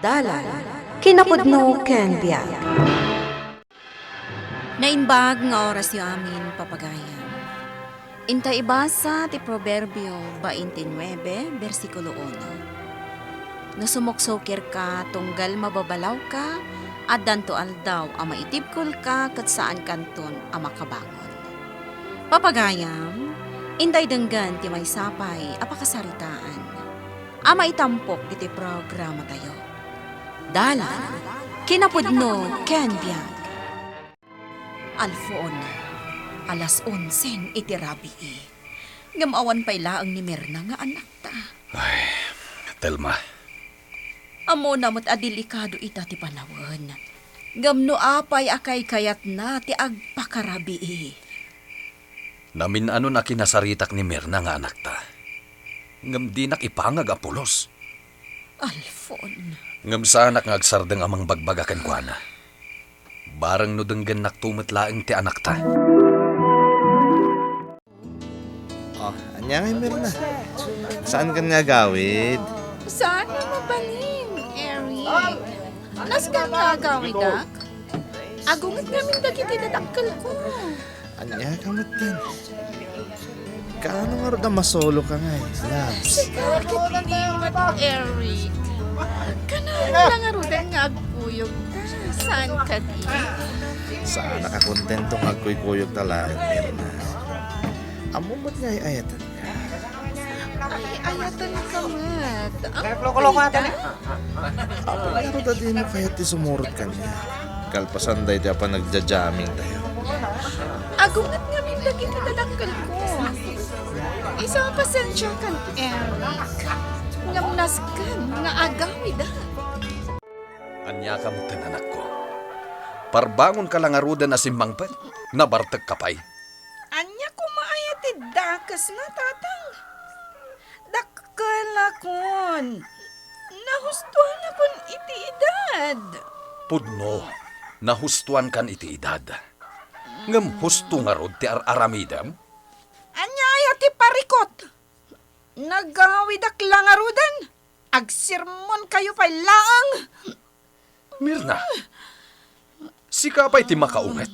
Dalan, kinapudno ken biag. Naimbag nga oras yu amin, papagayan. Inta ibasa ti Proverbio 29, versikulo 1. Nasumoksokir ka, tunggal mababalaw ka, at danto aldaw, ama itibkol ka, kat saan kanton, ama kabangon. Papagayam, inday denggan ti may sapay, apakasaritaan. Ama itampok iti programa tayo. Dalan, kinapudno, ken biag. Alfon, alas 11 iti rabii. Ngamawan pa'y laang ni Mirna nga anak ta. Ay, Telma. Amo namot adelikado ita ti panawon. Ngamno apay akay kayat na ti agpakarabii. Namin ano na kinasaritak ni Mirna nga anak ta. Ngam di nakipangag apulos. Alfon. Ngam sanak nga agsardeng amang bagbagakan kwa na. Barang no denggan naktumot laeng ti anak ta. Oh, anyangay meron na. Saan ka nga gawid? Saan na mabaling, Eric? Nas ka nga gawid, Dak? Agungat namin dagiti dadakkel ko. Anya ka matin. Kaano nga rin na masolo ka nga eh, Labs? Sige, katimat, Eric. Kanaan lang nga rin nga agpuyog ta. Saan ka di? Sana ka kontento nga kuyog talaga, meron na. Amo mo't nga ayatan ka. Ay, ayatan ka, Mat. Apo nga rin na di mo kaya ti sumurot ka niya. Kalpasan dahi di pa nagja-jamming tayo. Agungat nga min lagi dadakkel ko. Isang pasensya kan, Eric. Ngamnas ka, nga agawid Anya ka mo anak ko. Parbangon ka lang arudan na simbangpet. Nabartag ka pa'y. Anya ko maayatid dakas na tatang. Dakkel akon. Nahustuhan akon iti edad. Pudno, nahustuan kan iti edad. Ngam husto nga rod ti aramidam. Anya ayati parikot. Nagawidak lang arudan. Agsirmon kayo pa'y laang. Mirna, sika pa'y ti makaunget.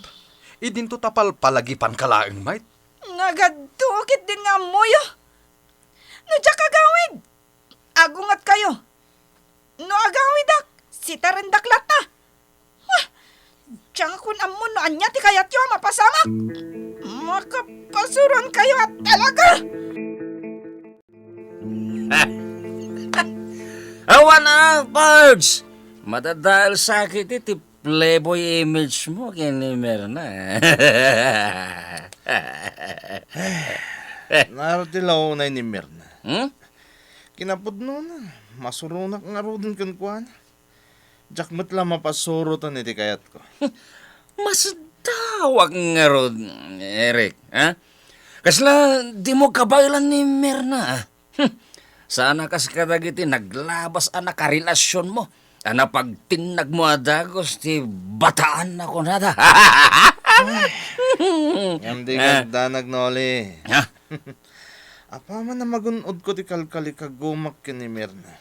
Idinto tapal palagipan ka laeng, mate. Nagadukit din nga moyo. No diya kagawid. Agungat kayo. No agawidak. Sitarendak lata. Diyan kun amon no anya ti kayat yo mapasamak. Makapasuran kayo at talaga. Awan na, Pards! Matadahil sakit iti playboy image mo kini Mirna. Naratilaw na ni Mirna. Hmm? Kinapudno na. Masurunak nga rin kan kuhan. Jakmat lang mapasurutan iti kayat ko. Mas dawag nga ron, Eric. Ha? Kasla, di mo kabaylan ni Mirna. Sana kas kadagiti naglabas anak karelasyon mo. Ana pagtinag mo adagos ti bataan na ko nada. Hindi ka danag noli. Ha? Apa man na magunod ko ti kalkali kagumak ka ni Mirna.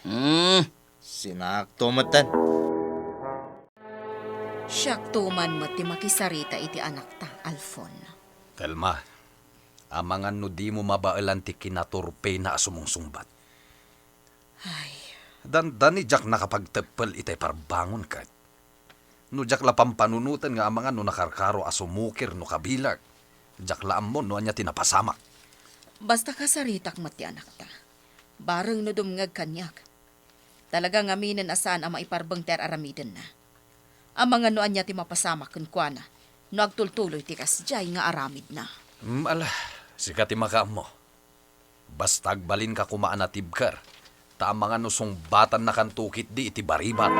Sinakto matan. Siyak tuman mo ti makisarita iti anak ta, Alfon. Telma, amangan no di mo mabailan ti kinaturpe na asumungsumbat. Ay, Dani jak nakapagtepel itay parbangon ka. No jak la pampanunutan nga amangan no nakarkaro asumukir no kabilag. Jak la amon no anya tinapasamak. basta kasaritak mati anak ta. Bareng no dumngag kanyak. Talagang aminin asaan ang maiparbang ter aramiden na. Ang mga noan niya ti mapasamak kun kwa na. No agtultuloy ti kasjay nga aramid na. Ala, sikati makaam mo. Basta agbalin ka kumaan na tibkar. Tama nga nusong batan na kantukit di iti baribat.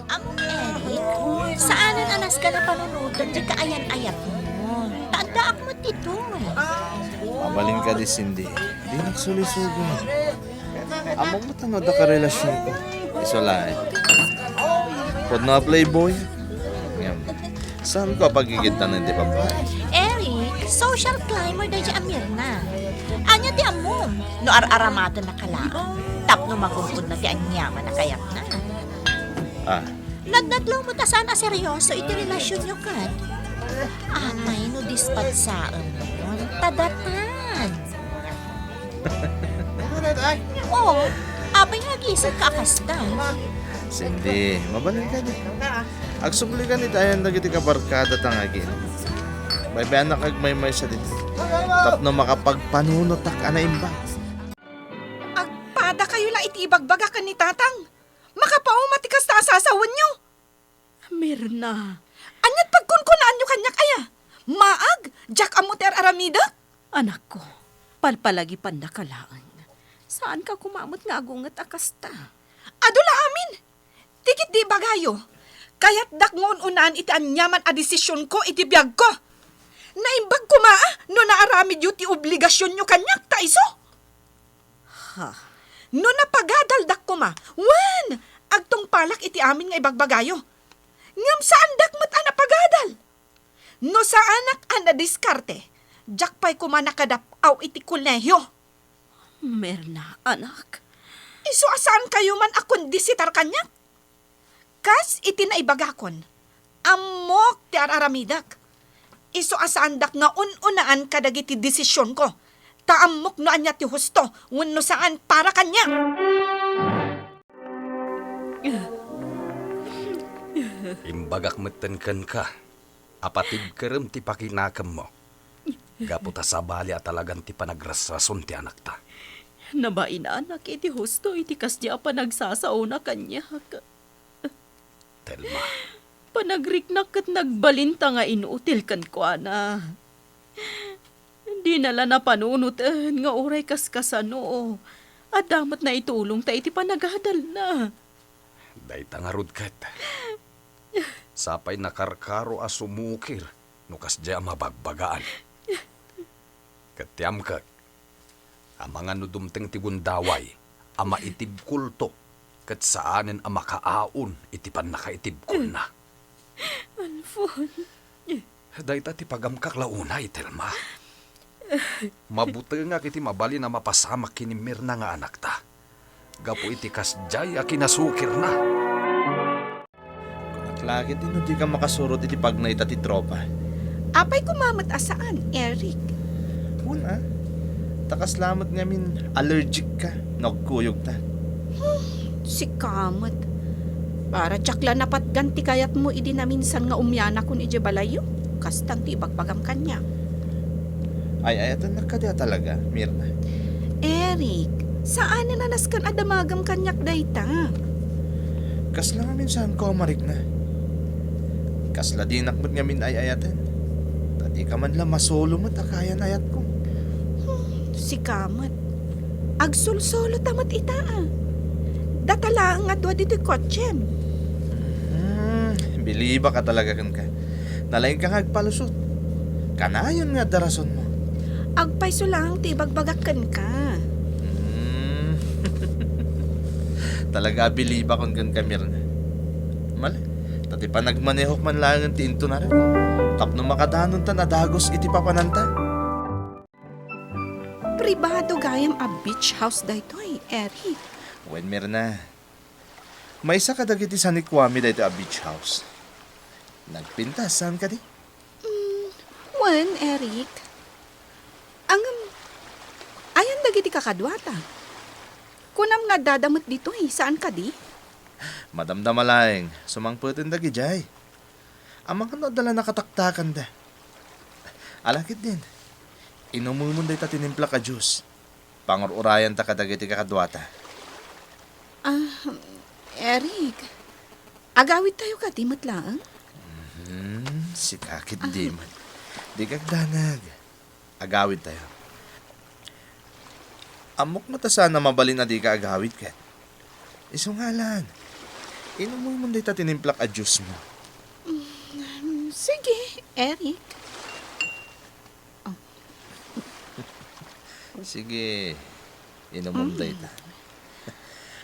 Amo Eric, saanan anas ka na panunutan di kaayan-ayat mo. Tanda mo dito. Mabaling ka di Cindy. Di nagsulisugan. Amo mo tanod ka relasyon ko. Isolay. Pwede na playboy. Ngam. Saan ko pagigita ng di babae? Eric, social climber na di Amirna. Anya di amom. No ar-aramado na kalaan. Tapno magungkod na ti anyaman na kayat na. Ah, Nadnadlaw mo ta sana seryoso iti relasyon nyo kat. Amay no dispatsaan mo. Tadatan. Oo, abay nga gisag kakasta. Cindy, mabalin ka di. Agsubli ka ni tayo nagiti kabarkada tangagin. Baybayan na kagmay-may sa dito. Tapno makapagpanunot tak anaimba. Agpada kayo la iti ibagbaga ka ni tatang. Makapaumatik sa asasawan nyo. Mirna, Anyat pagkunkunaan nyo kanyak aya. Maag, jak amuter aramida. anak ko, palpalagi pandakalaan. Saan ka kumamot nga agungat akasta? Adula amin. Tikit di bagayo. Kaya't dakngon unan iti anyaman a desisyon ko iti biyag ko. Naimbag ko maa no naaramid yu ti obligasyon nyo kanyak ta iso. Ha? No napagadaldak ko ma, wan, agtong palak iti amin nga ibagbagayo. Ngam saan dakmat ana pagadal? No sa anak ana diskarte, jakpay ko man nakadapaw iti kulehyo. Mirna, anak. Iso asaan kayo man akon disitar kanyak? Kas iti naibagakon, amok ti araramidak. Iso asaan dak nga ununaan kadagiti desisyon ko. Taamok no anya ti husto, wenno saan para kanya. Imbagak metenken ka. Apatid kerem ti pakinakam mo. Gaputa sa bali at talagang ti panagrasrason ti anak ta. Nabain anak, iti husto, iti kasya pa nagsasauna kanya. Telma, Panagriknak at nagbalinta nga inuutil kan ko, ana. Di nala na panunutan nga uray kaskasan oo. At damat na itulong ta iti panagadal na. day tangarod kat. Sapay nakarkaro a sumukir, nukas dya mabagbagaan. Katyam kat, ang mga nudumteng tigundaway, ama itib kulto, kat saanin ang makaaon, itipan nakaitib kul na. Alfon, Day ta ti pagamkak launay, Telma. Mabuti nga kiti mabali na mapasamak kini Mirna nga anak ta. Gapo iti kasjay a kinasukir na. Kung atlagit din, di ka makasurot iti pagnaita ti tropa. Apay kumamat asaan, Eric? Una, takas lamat nga min allergic ka, nagkuyog ta. Si Kamat. Para tiyakla napat ganti kayat mo idi na minsan nga umyana kun ije balayo. Kastang ti ibagbagam kanya. Ay, ayatan na ka dia talaga, Mirna. Eric, saan na naskan adamagam kanyak dayta? Kasla nga minsan ko marik na. Kasla di nakmat nga min ay ayatan. Tadi ka man lang masolo mo takayan ayat ko. Si Kamat. Agsulsolo tamat ita ah. Datala nga doa dito kotsem. Biliba ka talaga kan ka. Nalaing ka nga agpalusot. Kanayon nga darason mo. Agpayso lang ti bagbagakan ka. Talaga biliba kon kan ka, Mirna. Mali, tati pa nagmanehok man lang ang tinto na rin. Tapno makadanon ta na dagos iti papananta. Pribado gayam a beach house daytoy, Eric. Wen, Mirna. May isa ka dagiti sa ni Kwame dito a beach house. Nagpintas, saan ka di? Wan, Eric. Ayan dagiti kakadwata. Kunam nga dadamot dito saan ka di? Madamdama laeng, sumangputin dagi jay. Amang ka dala nakataktakan da. Alakit din. Inumumon da ita tinimpla ka juice. Pangururayan ta kadagiti kakadwata. Eric, agawid tayo ka, timot lang. Si kakit di man. Di kagdanag. Agawid tayo. Amok na ta sana mabalin na di ka agawid kat. Isungalan. Inumumon da ita tinimplak a juice mo. Sige, Eric. Sige. Inumum da ita.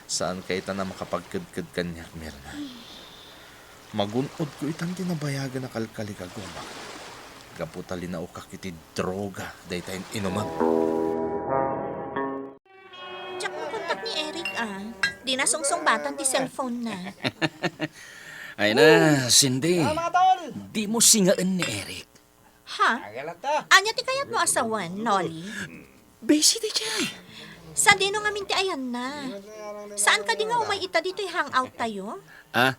Saan kay ita na makapagkudkud kanya, Mirna? Magunod ko itang tinabayagan na kalkali kaguma. Gaputali na ukak iti droga, dayta inuman. Di na sungsung-batan ti cellphone na. Ay na, Cindy. Di mo singaan ni Eric. Ha? Anya ti kayat mo asawan, Nolly? Busy di siya. Sa dino nga minti ayan na. Saan ka di nga umay ita dito hangout tayo? Ah?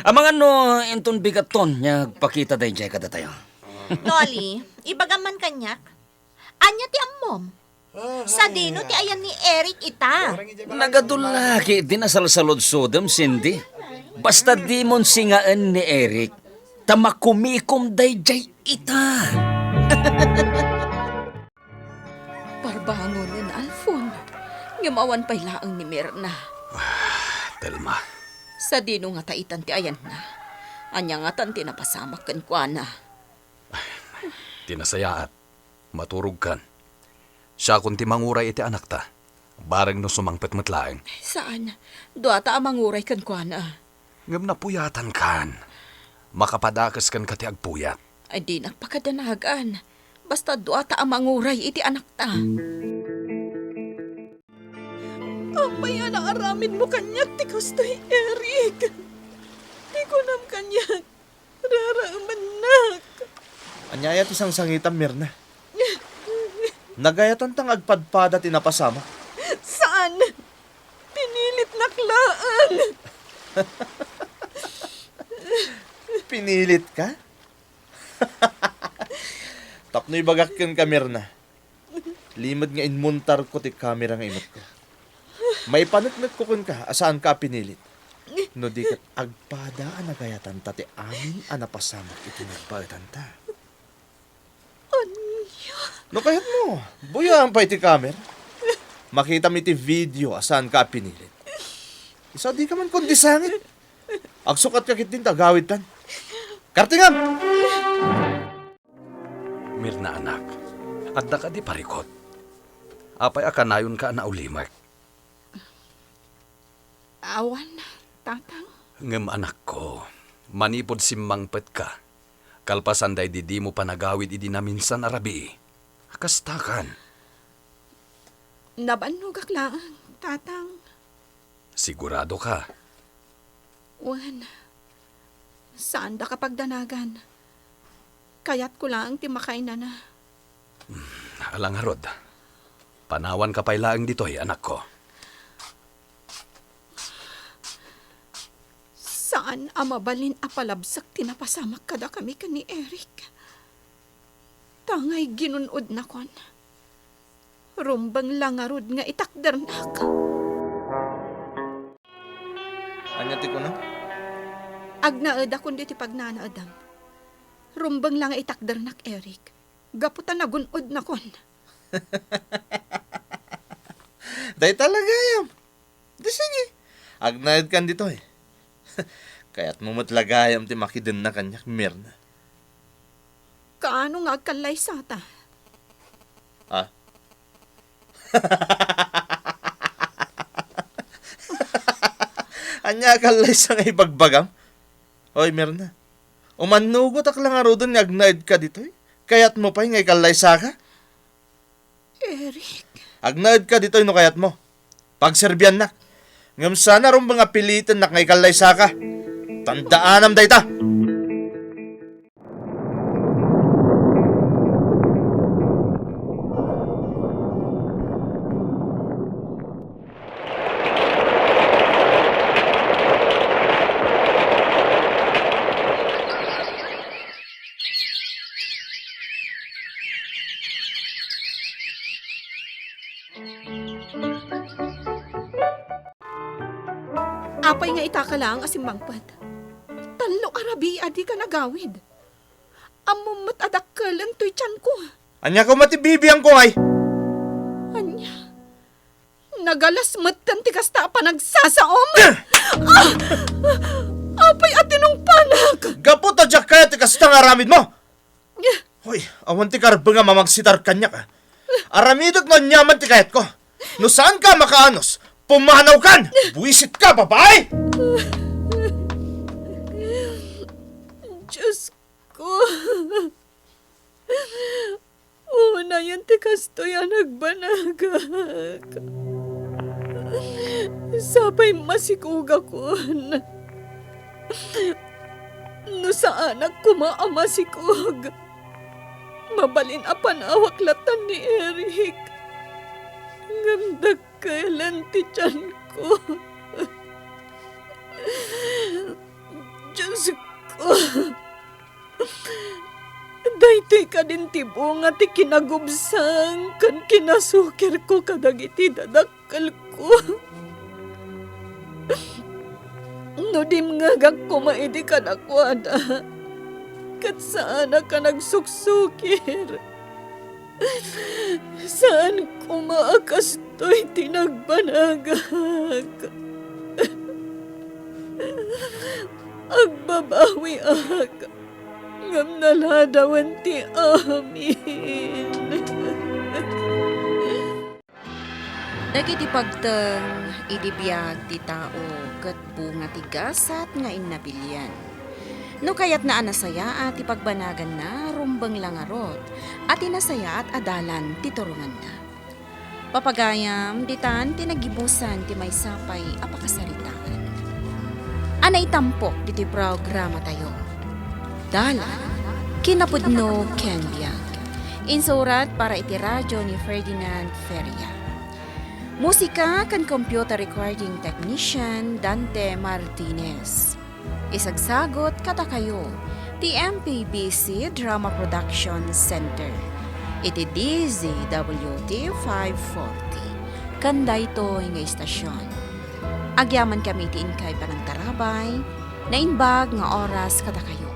Amang ano, inton bigaton niya pakita day jay kada tayo. Nolly, ibagaman kanyak. Anya ti ammom? Sa dino ti ayan ni Eric ita. Nagadulaki din asalsalod sodom, Cindy. Basta di mon singaan ni Eric, tamakumikom day jay ita. Parbangon yan, Alfon. Ngamawan pa'y laang ni Mirna. Telma, Sa dino nga taitan ti ayan na. Anya nga tan tinapasamak kan kwa na. tinasayaat. Maturog kan. Siya kung ti manguray iti anak ta. Barang no sumangpet matlaeng. Saan? Duata amanguray kan kwa na. Ngam na puyatan kan. Makapadakas kan kati agpuyat. Ay di nagpakadanagan. Basta duata amanguray iti anak ta. Apay na aramin mo kanyak ti kastoy, Eric. Di ko nam kanyak. Raraaman nak. Anyayat isang sangitan, Mirna. Nagayatan tang agpadpada tinapasama. Saan? Pinilit naklaan. Pinilit ka? Tapnoy bagakyan ka, Mirna. Limad nga inmuntar ko ti kamera nga imot ko. May panatnat ko kun ka, asaan ka pinilit. No di kat agpada ang nagayatan tati amin ang napasamak iti nagpagatan ta. No kahit mo, buyaan pa iti kamer. Makita mi iti video asaan ka pinilit. Isa di ka man kundi sangit. Agsukat kakit din tagawid tan. Kartingam! Mirna anak, adda ka di parikot. Apay akanayon ka na ulimak. Awan, tatang. Ngem anak ko, manipod simmangpet ka. Kalpasan day di mo pa nagawid idi na minsan arabi. Kastakan. Nabanugak lang, tatang. Sigurado ka. Wan, saan da kapag danagan? Kaya't ko lang timakay na na. Alang harod. Panawan ka pa'y laang dito'y anak ko. Saan amabalin apalabsak tinapasamak kada kami ka ni Eric? Tangay ginunod na kon. Rumbang langarod nga itakdernak. Anyati ko na? Agnaed akong diti pagnanaadam. Rumbang lang nga itakdernak, Eric. Gaputan na gunod na kon. Day talaga yam. Di sige. Agnaid kan dito eh. Kaya't mumutlagayam ti makidin na kanyak, Mirna. Kaano nga agkalay sata? Ah? Anya kalay sa nga ibagbagam? Hoy, Mirna. Umanugot ak lang aro doon nga agnaid ka dito eh. Kaya't mo pa nga ikalay sa ka? Eric. Agnaid ka dito no kayat mo. Pagserbyan na. Ngam sana ron mga pilitan na ngay kalay sa ka. Tandaanam day ta. Apay nga itaka lang asimbangpad. Talo arabi adi ka nagawid. Amumot adakkel ang tuy tiyan ko. Anya ko matibibiyang ko ay. Anya. Nagalas matan ti kasta pa nagsasaom. Apay atinong panak. Gapot na dyak kaya tikas tang aramid mo. Hoy, awan ti karba nga mamagsitar kanya ka. Aramidot mo nyaman ti kayat ko. No saan ka makaanos? Pumanaw kan! Buwisit ka, babae! Diyos ko. Una yan ti kasto yan nagbanagak. Sapay masikug ako. No sa anak ko maamasikug. Mabalin apan awaklatan ni Eric. Ngandag kailan ti tiyan ko. Diyos ko. Daytoy ka din tibo nga ti kinagubsang kan kinasukir ko kadagiti dadakkel ko. No dim nga gag kumaidi ka na kuana. Kat saan ka nagsuksukir? Saan kumaakas to'y tinagbanagag? Agbabawi ak. Ngam naladawan ti amin. Dagiti pagteng idibiyag ti tao ket bunga ti gasat nga innabilyan. No kayat na anasaya at ipagbanagan na rumbang langarot at inasaya at adalan ti turungan na. Papagayam ditan tinagibusan ti may sapay apakasaritaan. Anay tampok diti programa tayo. Dala, kinapudno Ken Biag. Insurat para iti radyo ni Ferdinand Feria. Musika kan computer recording technician Dante Martinez. Isagsagot kata kayo, ti MPBC Drama Production Center. Iti DZWT 540. Kanda ito nga istasyon. Agyaman kami ti inkay panang tarabay, na inbag nga oras kata kayo.